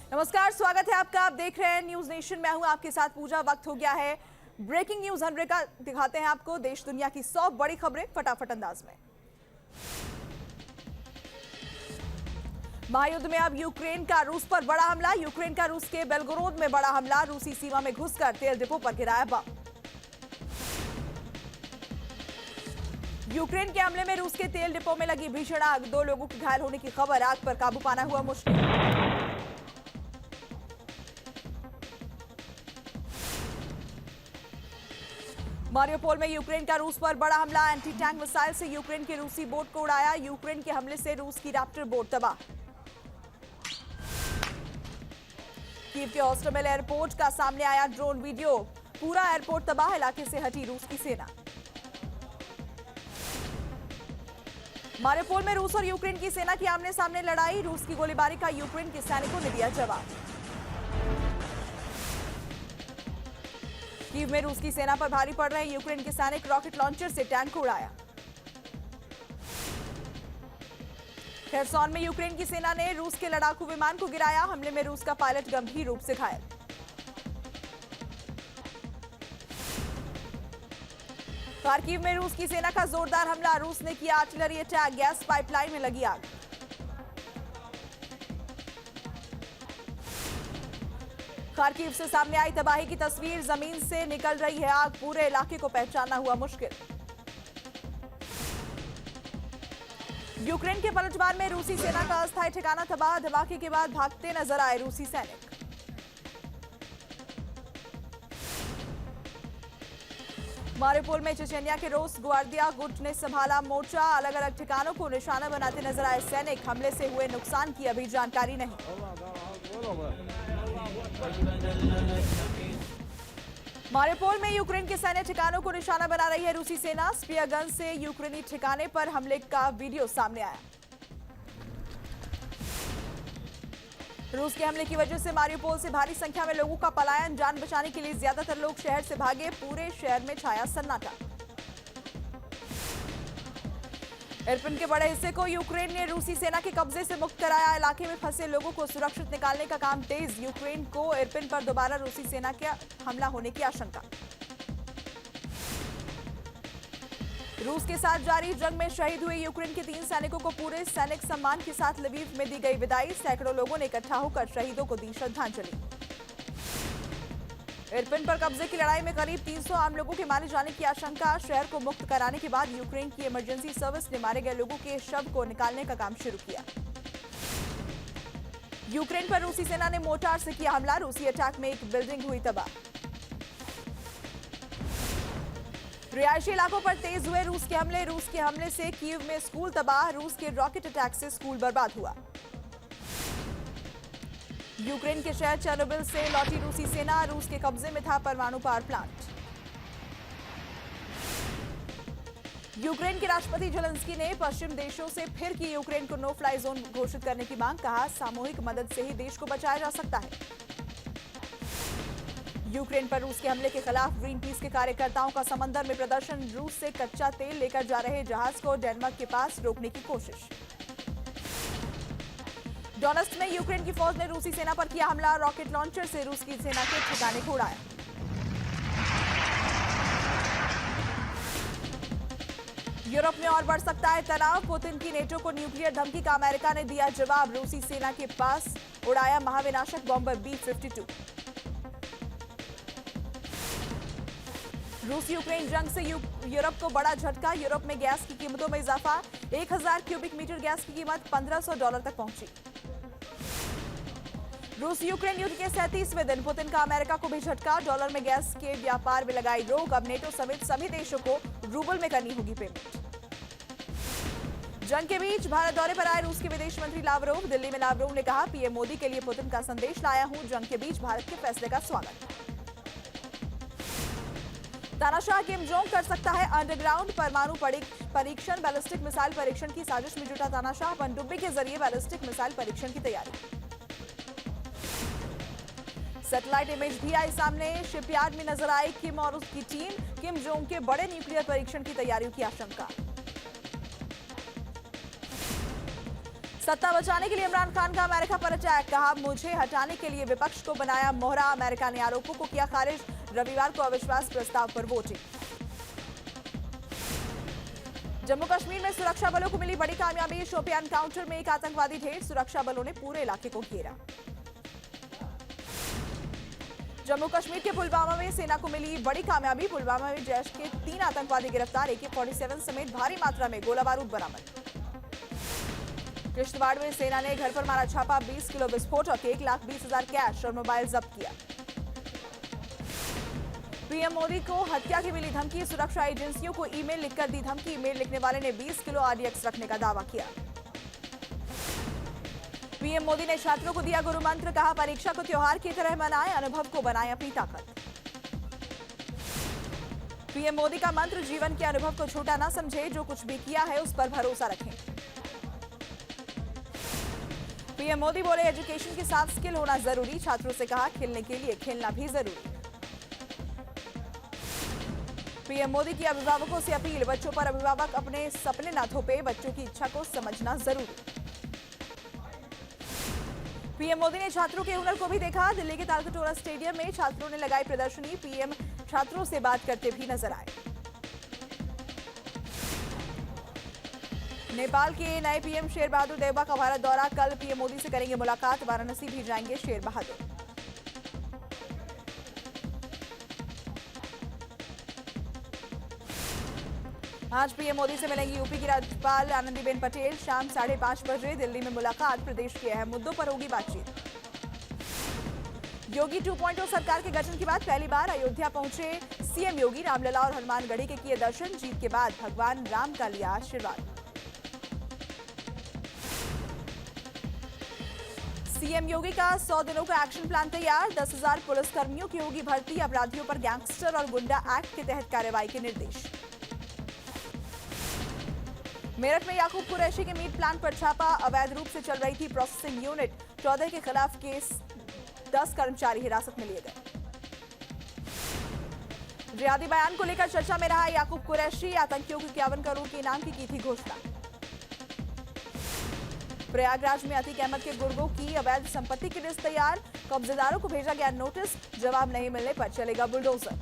नमस्कार, स्वागत है आपका। आप देख रहे हैं न्यूज नेशन। मैं हूं आपके साथ पूजा। वक्त हो गया है ब्रेकिंग न्यूज 100 का। दिखाते हैं आपको देश दुनिया की 100 बड़ी खबरें फटाफट अंदाज में। महायुद्ध में अब यूक्रेन का रूस पर बड़ा हमला। यूक्रेन का रूस के बेलगोरोद में बड़ा हमला। रूसी सीमा में घुसकर तेल डिपो पर गिराया बम। यूक्रेन के हमले में रूस के तेल डिपो में लगी भीषण आग। 2 लोगों के घायल होने की खबर। आग पर काबू पाना हुआ मुश्किल। मारियोपोल में यूक्रेन का रूस पर बड़ा हमला। एंटी टैंक मिसाइल से यूक्रेन के रूसी बोट को उड़ाया। यूक्रेन के हमले से रूस की रैप्टर बोट तबाह। कीव के ऑस्ट्रोमेल एयरपोर्ट का सामने आया ड्रोन वीडियो। पूरा एयरपोर्ट तबाह। इलाके से हटी रूस की सेना। मारियोपोल में रूस और यूक्रेन की सेना की आमने सामने लड़ाई। रूस की गोलीबारी का यूक्रेन के सैनिकों ने दिया जवाब। कीव में रूस की सेना पर भारी पड़ रहे यूक्रेन के सैनिक। रॉकेट लॉन्चर से टैंक को उड़ाया। खेरसॉन में यूक्रेन की सेना ने रूस के लड़ाकू विमान को गिराया। हमले में रूस का पायलट गंभीर रूप से घायल। खार्किव में रूस की सेना का जोरदार हमला। रूस ने किया आर्टिलरी अटैक। गैस पाइपलाइन में लगी आग। खार्किव से सामने आई तबाही की तस्वीर। जमीन से निकल रही है आग। पूरे इलाके को पहचानना हुआ मुश्किल। यूक्रेन के पलटवार में रूसी सेना का अस्थायी ठिकाना तबाह। धमाके के बाद भागते नजर आए रूसी सैनिक। मारियोपोल में चेचेनिया के रोस ग्वार्डिया गुट ने संभाला मोर्चा। अलग अलग ठिकानों को निशाना बनाते नजर आए सैनिक। हमले से हुए नुकसान की अभी जानकारी नहीं। मारियोपोल में यूक्रेन के सैन्य ठिकानों को निशाना बना रही है रूसी सेना। स्पीयर गन से यूक्रेनी ठिकाने पर हमले का वीडियो सामने आया। रूस के हमले की वजह से मारियोपोल से भारी संख्या में लोगों का पलायन। जान बचाने के लिए ज्यादातर लोग शहर से भागे। पूरे शहर में छाया सन्नाटा। इरपिन के बड़े हिस्से को यूक्रेन ने रूसी सेना के कब्जे से मुक्त कराया। इलाके में फंसे लोगों को सुरक्षित निकालने का काम तेज। यूक्रेन को इरपिन पर दोबारा रूसी सेना का हमला होने की आशंका। रूस के साथ जारी जंग में शहीद हुए यूक्रेन के 3 सैनिकों को पूरे सैनिक सम्मान के साथ लवीव में दी गई विदाई। सैकड़ों लोगों ने इकट्ठा होकर शहीदों को दी श्रद्धांजलि। इरपिन पर कब्जे की लड़ाई में करीब 300 आम लोगों के मारे जाने की आशंका। शहर को मुक्त कराने के बाद यूक्रेन की इमरजेंसी सर्विस ने मारे गए लोगों के शव को निकालने का काम शुरू किया। यूक्रेन पर रूसी सेना ने मोर्टार से किया हमला। रूसी अटैक में एक बिल्डिंग हुई तबाह। रिहायशी इलाकों पर तेज हुए रूस के हमले। रूस के हमले से कीव में स्कूल तबाह। रूस के रॉकेट अटैक से स्कूल बर्बाद हुआ। यूक्रेन के शहर चेर्नोबिल से लौटी रूसी सेना। रूस के कब्जे में था परमाणु पावर प्लांट। यूक्रेन के राष्ट्रपति ज़ेलेंस्की ने पश्चिम देशों से फिर की यूक्रेन को नो फ्लाई जोन घोषित करने की मांग। कहा, सामूहिक मदद से ही देश को बचाया जा सकता है। यूक्रेन पर रूस के हमले के खिलाफ ग्रीन पीस के कार्यकर्ताओं का समंदर में प्रदर्शन। रूस से कच्चा तेल लेकर जा रहे जहाज को डेनमार्क के पास रोकने की कोशिश। डोनेट्स्क में यूक्रेन की फौज ने रूसी सेना पर किया हमला। रॉकेट लॉन्चर से रूस की सेना के ठिकाने को उड़ाया। यूरोप में और बढ़ सकता है तनाव। पुतिन की नेटो को न्यूक्लियर धमकी का अमेरिका ने दिया जवाब। रूसी सेना के पास उड़ाया महाविनाशक बॉम्बर B-52। रूस यूक्रेन जंग से यूरोप को बड़ा झटका। यूरोप में गैस की कीमतों में इजाफा। 1000 क्यूबिक मीटर गैस की कीमत $1500 तक पहुंची। रूस यूक्रेन युद्ध के 37वें दिन पुतिन का अमेरिका को भी झटका। डॉलर में गैस के व्यापार में लगाई रोक। अब नेटो समेत सभी देशों को रूबल में करनी होगी पेमेंट। जंग के बीच भारत दौरे पर आए रूस के विदेश मंत्री लावरोव। दिल्ली में लावरोव ने कहा, पीएम मोदी के लिए पुतिन का संदेश लाया हूं। जंग के बीच भारत के फैसले का स्वागत। तानाशाह किम जोंग कर सकता है अंडरग्राउंड परमाणु परीक्षण। बैलिस्टिक मिसाइल परीक्षण की साजिश में जुटा तानाशाह। पनडुब्बी के जरिए बैलिस्टिक मिसाइल परीक्षण की तैयारी। सैटेलाइट इमेज भी आई सामने। शिपयार्ड में नजर आई किम और उसकी टीम। किम जोंग के बड़े न्यूक्लियर परीक्षण की तैयारियों की आशंका। सत्ता बचाने के लिए इमरान खान का अमेरिका पर अटैक, कहा मुझे हटाने के लिए विपक्ष को बनाया मोहरा। अमेरिका ने आरोपों को किया खारिज। रविवार को अविश्वास प्रस्ताव पर वोटिंग। जम्मू कश्मीर में सुरक्षा बलों को मिली बड़ी कामयाबी। शोपियां एनकाउंटर में एक आतंकवादी ढेर, सुरक्षा बलों ने पूरे इलाके को घेरा। जम्मू कश्मीर के पुलवामा में सेना को मिली बड़ी कामयाबी। पुलवामा में जैश के 3 आतंकवादी गिरफ्तार, AK-47 समेत भारी मात्रा में गोला बारूद बरामद। किश्तवाड़ में सेना ने घर पर मारा छापा, 20 किलो विस्फोटक, 1,20,000 कैश और मोबाइल जब्त किया। पीएम मोदी को हत्या की मिली धमकी, सुरक्षा एजेंसियों को ईमेल लिखकर दी धमकी। ईमेल लिखने वाले ने 20 किलो RDX रखने का दावा किया। पीएम मोदी ने छात्रों को दिया गुरु मंत्र, कहा परीक्षा को त्योहार की तरह मनाएं, अनुभव को बनाएं अपनी ताकत। पीएम मोदी का मंत्र, जीवन के अनुभव को छोटा ना समझे, जो कुछ भी किया है उस पर भरोसा रखें। पीएम मोदी बोले एजुकेशन के साथ स्किल होना जरूरी, छात्रों से कहा खेलने के लिए खेलना भी जरूरी। पीएम मोदी की अभिभावकों से अपील, बच्चों पर अभिभावक अपने सपने ना थोपे, बच्चों की इच्छा को समझना जरूरी। पीएम मोदी ने छात्रों के हुनर को भी देखा। दिल्ली के तालकटोरा स्टेडियम में छात्रों ने लगाई प्रदर्शनी। पीएम छात्रों से बात करते भी नजर आए। नेपाल के नए पीएम शेर बहादुर देउबा का भारत दौरा, कल पीएम मोदी से करेंगे मुलाकात। वाराणसी भी जाएंगे शेर बहादुर। आज पीएम मोदी से मिलेंगी यूपी की राज्यपाल आनंदीबेन पटेल। शाम 5:30 बजे दिल्ली में मुलाकात। प्रदेश के अहम मुद्दों पर होगी बातचीत। योगी 2.0 सरकार के गठन के बाद पहली बार अयोध्या पहुंचे सीएम योगी। रामलला और हनुमानगढ़ी के किए दर्शन। जीत के बाद भगवान राम का लिया आशीर्वाद। सीएम योगी का 100 दिनों का एक्शन प्लान तैयार। 10,000 पुलिसकर्मियों की होगी भर्ती। अपराधियों पर गैंगस्टर और गुंडा एक्ट के तहत कार्रवाई के निर्देश। मेरठ में याकूब कुरैशी के मीट प्लांट पर छापा। अवैध रूप से चल रही थी प्रोसेसिंग यूनिट। 14 के खिलाफ केस, 10 कर्मचारी हिरासत में लिए गए। रियादी बयान को लेकर चर्चा में रहा याकूब कुरैशी। आतंकियों को 51 करोड़ के इनाम की थी घोषणा। प्रयागराज में अतीक अहमद के गुर्गों की अवैध संपत्ति की लिस्ट तैयार। कब्जेदारों को भेजा गया नोटिस। जवाब नहीं मिलने पर चलेगा बुलडोजर।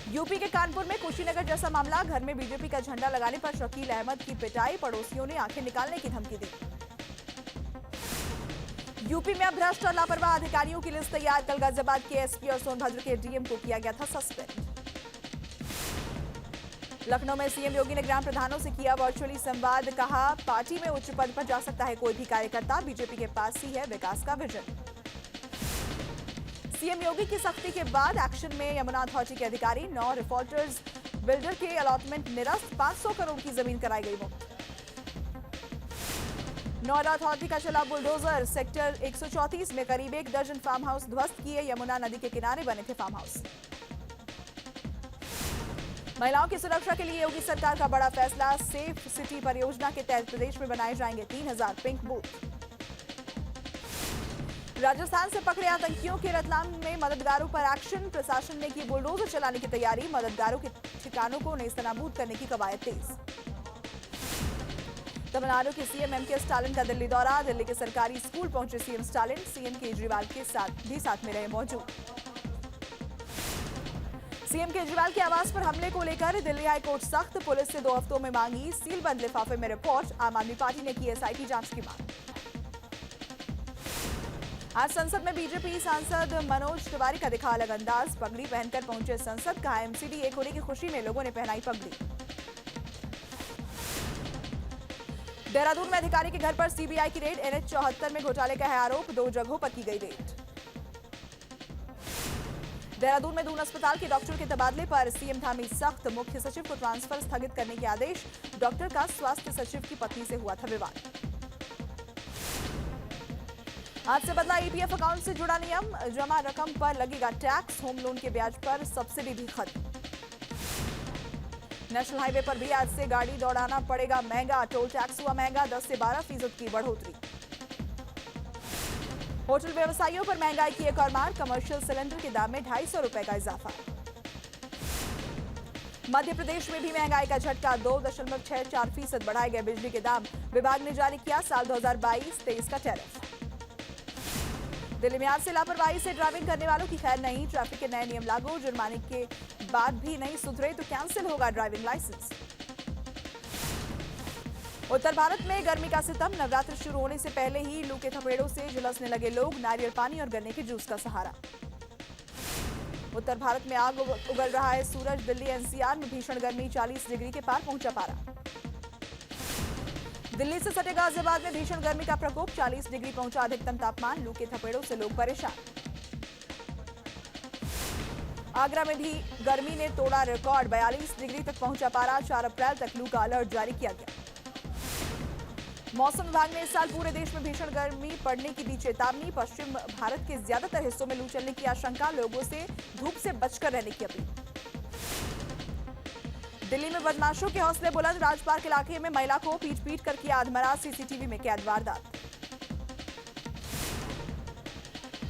यूपी के कानपुर में कुशीनगर जैसा मामला। घर में बीजेपी का झंडा लगाने पर शकील अहमद की पिटाई। पड़ोसियों ने आंखें निकालने की धमकी दी। यूपी में अब भ्रष्ट और लापरवाह अधिकारियों की लिस्ट तैयार। कल गाजियाबाद के एसपी और सोनभद्र के डीएम को किया गया था सस्पेंड। लखनऊ में सीएम योगी ने ग्राम प्रधानों से किया वर्चुअली संवाद। कहा पार्टी में उच्च पद पर जा सकता है कोई भी कार्यकर्ता। बीजेपी के पास ही है विकास का विजन। सीएम योगी की सख्ती के बाद एक्शन में यमुना अथॉरिटी के अधिकारी। 9 डिफॉल्टर्स बिल्डर के अलॉटमेंट निरस्त। 500 करोड़ की जमीन कराई गई मुक्त। नोएडा अथॉरिटी का चला बुलडोजर। सेक्टर 134 में करीब 1 दर्जन फार्म हाउस ध्वस्त किए। यमुना नदी के किनारे बने थे फार्म हाउस। महिलाओं की सुरक्षा के लिए योगी सरकार का बड़ा फैसला। सेफ सिटी परियोजना के तहत प्रदेश में बनाए जाएंगे 3,000 पिंक बूथ। राजस्थान से पकड़े आतंकियों के रतलाम में मददगारों पर एक्शन। प्रशासन ने की बुलडोजर चलाने की तैयारी। मददगारों के ठिकानों को नेस्तनाबूद करने की कवायद तेज। तमिलनाडु के सीएम एमके स्टालिन का दिल्ली दौरा। दिल्ली के सरकारी स्कूल पहुंचे सीएम स्टालिन। सीएम केजरीवाल के साथ में रहे मौजूद। सीएम केजरीवाल के आवास पर हमले को लेकर दिल्ली हाईकोर्ट सख्त। पुलिस से 2 हफ्तों में मांगी सीलबंद लिफाफे में रिपोर्ट। आम आदमी पार्टी ने की एसआईटी जांच की मांग। आज संसद में बीजेपी सांसद मनोज तिवारी का दिखा अलग अंदाज। पगड़ी पहनकर पहुंचे संसद। कहा एमसीडी 1 होने की खुशी में लोगों ने पहनाई पगड़ी। देहरादून में अधिकारी के घर पर सीबीआई की रेड। NH 74 में घोटाले का है आरोप। 2 जगहों पर की गई रेड। देहरादून में दून अस्पताल के डॉक्टर के तबादले पर सीएम थामी सख्त। मुख्य सचिव को ट्रांसफर स्थगित करने के आदेश। डॉक्टर का स्वास्थ्य सचिव की पत्नी से हुआ था विवाद। आज से बदला ईपीएफ अकाउंट से जुड़ा नियम। जमा रकम पर लगेगा टैक्स। होम लोन के ब्याज पर सब्सिडी भी खत्म। नेशनल हाईवे पर भी आज से गाड़ी दौड़ाना पड़ेगा महंगा। टोल टैक्स हुआ महंगा। 10 से 12% की बढ़ोतरी। होटल व्यवसायियों पर महंगाई की एक और मार। कमर्शियल सिलेंडर के दाम में 250 रुपए का इजाफा। मध्य प्रदेश में भी महंगाई का झटका, 2.64% बढ़ाए गए बिजली के दाम। विभाग ने जारी किया साल 2022-23 का टैरिफ। दिल्ली में आज से लापरवाही से ड्राइविंग करने वालों की खैर नहीं, ट्रैफिक के नए नियम लागू। जुर्माने के बाद भी नहीं सुधरे तो कैंसिल होगा ड्राइविंग लाइसेंस। उत्तर भारत में गर्मी का सितम, नवरात्र शुरू होने से पहले ही लू के थपेड़ों से झुलसने लगे लोग। नारियल पानी और गन्ने के जूस का सहारा। उत्तर भारत में आग उगल रहा है सूरज। दिल्ली एनसीआर में भीषण गर्मी, 40 डिग्री के पार पहुंचा पारा। दिल्ली से सटे गाजियाबाद में भीषण गर्मी का प्रकोप, 40 डिग्री पहुंचा अधिकतम तापमान। लू के थपेड़ों से लोग परेशान। आगरा में भी गर्मी ने तोड़ा रिकॉर्ड, 42 डिग्री तक पहुंचा पारा। 4 अप्रैल तक लू का अलर्ट जारी किया गया। मौसम विभाग ने इस साल पूरे देश में भीषण गर्मी पड़ने की दी चेतावनी। पश्चिम भारत के ज्यादातर हिस्सों में लू चलने की आशंका, लोगों से धूप से बचकर रहने की अपील। दिल्ली में बदमाशों के हौसले बुलंद, राजपार्क इलाके में महिला को पीट कर किया अधमरा, सीसीटीवी में कैद वारदात।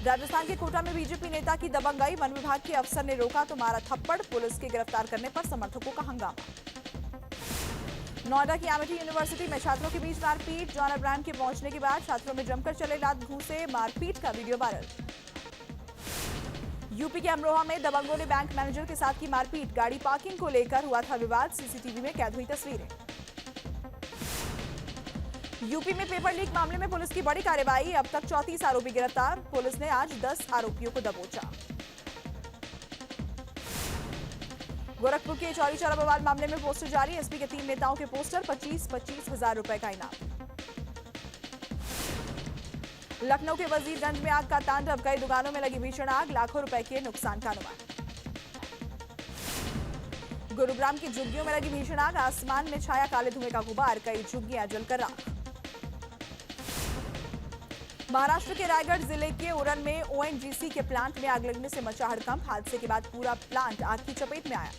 राजस्थान के कोटा में बीजेपी नेता की दबंगई, वन विभाग के अफसर ने रोका तो मारा थप्पड़, पुलिस के गिरफ्तार करने पर समर्थकों का हंगामा। नोएडा की एमिटी यूनिवर्सिटी में छात्रों के बीच मारपीट, जॉन अब्राहम के पहुंचने के बाद छात्रों में जमकर चले लात घूंसे, मारपीट का वीडियो वायरल। यूपी के अमरोहा में दबंगों ने बैंक मैनेजर के साथ की मारपीट, गाड़ी पार्किंग को लेकर हुआ था विवाद, सीसीटीवी में कैद हुई तस्वीरें। यूपी में पेपर लीक मामले में पुलिस की बड़ी कार्रवाई, अब तक 34 आरोपी गिरफ्तार। पुलिस ने आज 10 आरोपियों को दबोचा। गोरखपुर के चौरी चौरा बवाल मामले में पोस्टर जारी, एसपी के 3 नेताओं के पोस्टर, 25-25 हजार रुपए का इनाम। लखनऊ के वजीरगंज में आग का तांडव, कई दुकानों में लगी भीषण आग, लाखों रुपए के नुकसान का अनुमान। गुरुग्राम की झुग्गियों में लगी भीषण आग, आसमान में छाया काले धुएं का गुबार, कई झुग्गियां जलकर राख। महाराष्ट्र के रायगढ़ जिले के उरन में ओएनजीसी के प्लांट में आग लगने से मचा हड़कंप, हादसे के बाद पूरा प्लांट आग की चपेट में आया।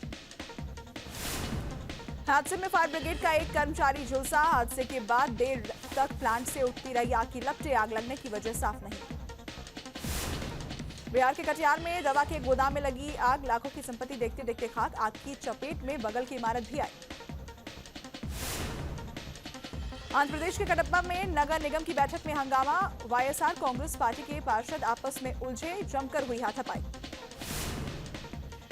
हादसे में फायर ब्रिगेड का एक कर्मचारी झुलसा, हादसे के बाद देर तक प्लांट से उठती रही आग की लपटें, आग लगने की वजह साफ नहीं। बिहार के कटिहार में दवा के गोदाम में लगी आग, लाखों की संपत्ति देखते देखते खाक, आग की चपेट में बगल की इमारत भी आई। आंध्र प्रदेश के कडप्पा में नगर निगम की बैठक में हंगामा, वाईएसआर कांग्रेस पार्टी के पार्षद आपस में उलझे, जमकर हुई हाथापाई।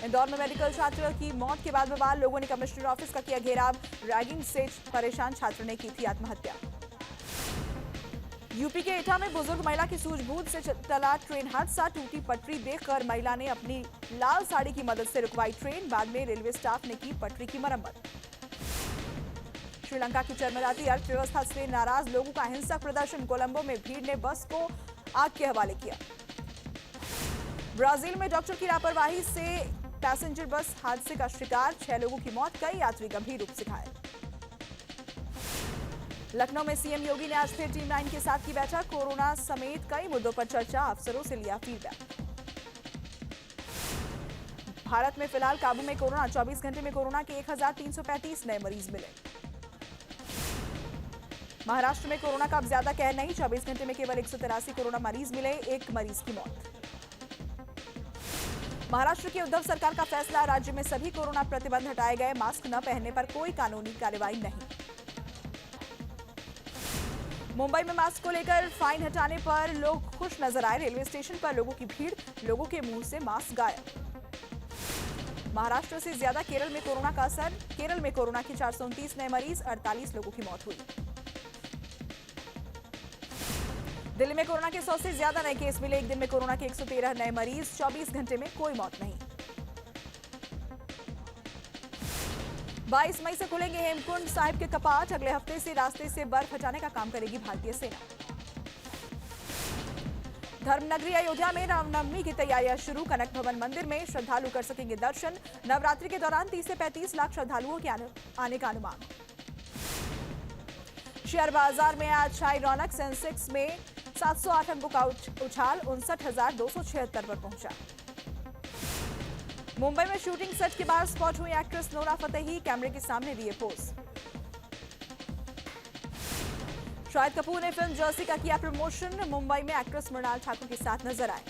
इंदौर में मेडिकल छात्र की मौत के बाद बवाल, लोगों ने कमिश्नर ऑफिस का किया घेराव, रैगिंग से परेशान छात्र ने की थी आत्महत्या। यूपी के एटा में बुजुर्ग महिला की सूझबूझ से टला ट्रेन हादसा, टूटी पटरी देखकर महिला ने अपनी लाल साड़ी की मदद से रुकवाई ट्रेन, बाद में रेलवे स्टाफ ने की पटरी की मरम्मत। श्रीलंका की चरमराती अर्थव्यवस्था से नाराज लोगों का हिंसक प्रदर्शन, कोलंबो में भीड़ ने बस को आग के हवाले किया। ब्राजील में डॉक्टर की लापरवाही से पैसेंजर बस हादसे का शिकार, 6 लोगों की मौत, कई यात्री गंभीर रूप से घायल। लखनऊ में सीएम योगी ने आज फिर टीम 9 के साथ की बैठक, कोरोना समेत कई मुद्दों पर चर्चा, अफसरों से लिया फीडबैक। भारत में फिलहाल काबू में कोरोना, 24 घंटे में कोरोना के 1335 नए मरीज मिले। महाराष्ट्र में कोरोना का अब ज्यादा कहर नहीं, 24 घंटे में केवल 183 कोरोना मरीज मिले, 1 मरीज की मौत। महाराष्ट्र की उद्धव सरकार का फैसला, राज्य में सभी कोरोना प्रतिबंध हटाए गए, मास्क न पहनने पर कोई कानूनी कार्रवाई नहीं। मुंबई में मास्क को लेकर फाइन हटाने पर लोग खुश नजर आए, रेलवे स्टेशन पर लोगों की भीड़, लोगों के मुंह से मास्क गायब। महाराष्ट्र से ज्यादा केरल में कोरोना का असर, केरल में कोरोना के 429 नए मरीज, 48 लोगों की मौत हुई। दिल्ली में कोरोना के 100 से ज्यादा नए केस मिले, एक दिन में कोरोना के 113 नए मरीज, 24 घंटे में कोई मौत नहीं। 22 मई से खुलेंगे हेमकुंड साहिब के कपाट, अगले हफ्ते से रास्ते से बर्फ हटाने का काम करेगी भारतीय सेना। धर्मनगरी अयोध्या में रामनवमी की तैयारियां शुरू, कनक भवन मंदिर में श्रद्धालु कर सकेंगे दर्शन, नवरात्रि के दौरान 30 से 35 लाख श्रद्धालुओं के आने का अनुमान। शेयर बाजार में आज छाई रौनक, सेंसेक्स में 708 अंकों का उछाल, 59,276 पर पहुंचा। मुंबई में शूटिंग सेट के बाद स्पॉट हुई एक्ट्रेस नोरा फतेही, कैमरे के सामने दिए पोज। शाहिद कपूर ने फिल्म जर्सी का किया प्रमोशन, मुंबई में एक्ट्रेस मृणाल ठाकुर के साथ नजर आए।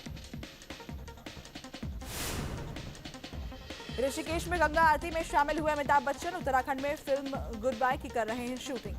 ऋषिकेश में गंगा आरती में शामिल हुए अमिताभ बच्चन। उत्तराखंड में फिल्म गुड बाय की कर रहे हैं शूटिंग।